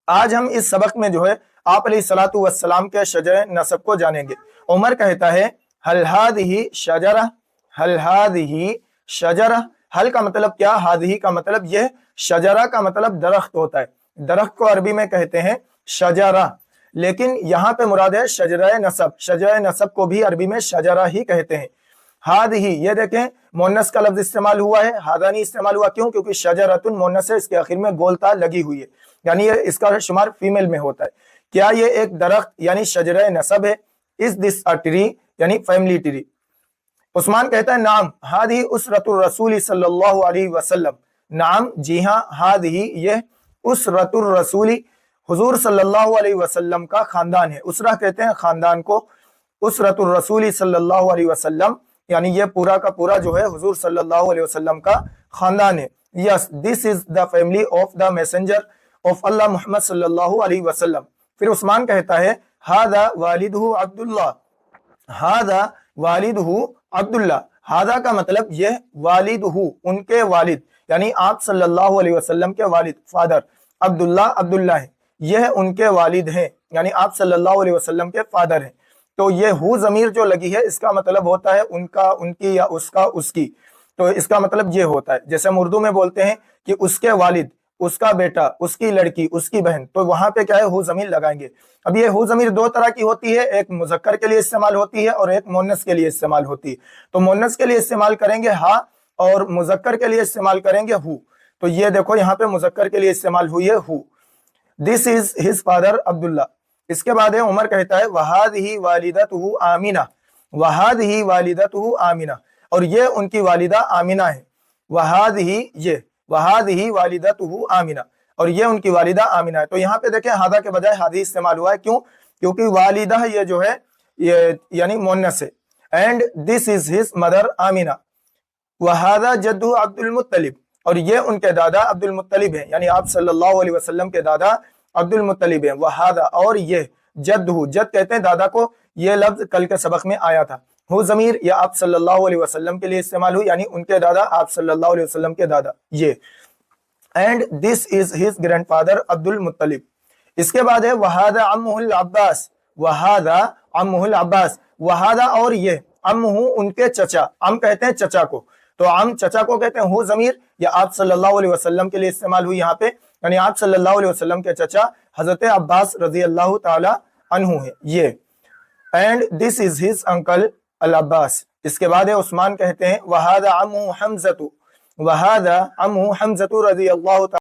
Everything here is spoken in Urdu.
آج ہم اس سبق میں جو ہے آپ علیہ الصلوۃ والسلام کے شجر نسب کو جانیں گے۔ عمر کہتا ہے ہل ہذہ شجرہ، ہل ہذہ شجرہ، ہل کا مطلب کیا، ہذہ کا مطلب یہ، شجرہ کا مطلب درخت ہوتا ہے، درخت کو عربی میں کہتے ہیں شجرہ، لیکن یہاں پہ مراد ہے شجرہ نسب، شجرہ نسب کو بھی عربی میں شجرہ ہی کہتے ہیں۔ ہذہ، یہ دیکھیں مونس کا لفظ استعمال ہوا ہے، ہذا نہیں استعمال ہوا، کیوں؟ کیونکہ شجرۃ مونس ہے، اس کے آخر میں گولتا لگی ہوئی ہے، یعنی یہ اس کا شمار فیمیل میں ہوتا ہے۔ کیا یہ ایک درخت یعنی شجرہ نسب ہے؟ از دس اے ٹری یعنی فیملی ٹری؟ عثمان کہتا ہے نعم ہذہ اسرۃ الرسول صلی اللہ علیہ وسلم، نعم جی ہاں، ہذہ یہ اسرۃ الرسول حضور صلی اللہ علیہ وسلم کا خاندان ہے، اسرہ کہتے ہیں خاندان کو، اسرۃ الرسول صلی اللہ علیہ وسلم یعنی یہ پورا کا پورا جو ہے حضور صلی اللہ علیہ وسلم کا خاندان ہے۔ Yes this is the family of the messenger of Allah Muhammad صلی اللہ علیہ وسلم۔ پھر عثمان کہتا ہے ہذا والدہ عبداللہ، ہذا والدہ عبداللہ، ہذا کا مطلب یہ، والدہ ان کے والد یعنی آپ صلی اللہ علیہ وسلم کے والد، فادر، عبداللہ عبداللہ ہے، یہ ان کے والد ہیں یعنی آپ صلی اللہ علیہ وسلم کے فادر ہیں۔ تو یہ ہو ضمیر جو لگی ہے اس کا مطلب ہوتا ہے ان کا، ان کی، یا اس کا، اس کی، تو اس کا مطلب یہ ہوتا ہے، جیسے ہم اردو میں بولتے ہیں کہ اس کے والد، اس کا بیٹا، اس کی لڑکی، اس کی بہن، تو وہاں پہ کیا ہے، ہو ضمیر لگائیں گے۔ اب یہ ہو ضمیر دو طرح کی ہوتی ہے، ایک مذکر کے لیے استعمال ہوتی ہے اور ایک مؤنث کے لیے استعمال ہوتی ہے۔ تو مؤنث کے لیے استعمال کریں گے ہا، اور مذکر کے لیے استعمال کریں گے ہو۔ تو یہ دیکھو یہاں پہ مذکر کے لیے استعمال ہوئی ہے ہو، دس از ہز فادر عبداللہ۔ اس کے بعد ہے عمر کہتا ہے وہذہ والدتہ آمنہ، وہذہ والدتہ آمنہ، اور یہ ان کی والدہ آمنہ ہے، وہذہ یہ، وہذہ والدتہ آمنہ، اور یہ ان کی والدہ آمنہ ہے۔ تو یہاں پہ دیکھیں ہذا کے بجائے ہذہ استعمال ہوا ہے، کیوں؟ کیونکہ والدہ یہ جو ہے یہ یعنی مؤنث ہے، and this is his mother Amina, وہذا جدہ عبد المطلب، اور یہ ان کے دادا عبد المطلب ہیں یعنی آپ صلی اللہ علیہ وسلم کے دادا عبد المطلب ہیں، وہذا، اور یہ جدہ، جد کہتے ہیں دادا کو، یہ لفظ کل کے سبق میں آیا تھا، ہو ضمیر یا آپ صلی اللہ علیہ وسلم کے لیے استعمال ہوئی یعنی ان کے دادا آپ صلی اللہ علیہ وسلم کے دادا یہ، and this is his grand father عبد المطلب۔ اس کے بعد ہے وہذا عمہ العباس، وہذا عمہ العباس، وہذا اور یہ، عمہ ان کے چچا، عم کہتے ہیں چچا کو، تو عم چچا کو کہتے ہیں، ہو ضمیر یا آپ صلی اللہ علیہ وسلم کے لیے استعمال ہوئی یہاں پہ، یعنی آپ صلی اللہ علیہ وسلم کے چچا حضرت عباس رضی اللہ تعالی عنہ ہے یہ، and this is his uncle العباس۔ اس کے بعد عثمان کہتے ہیں وہذا عمہ حمزہ، وہذا عمہ حمزہ رضی اللہ تعالی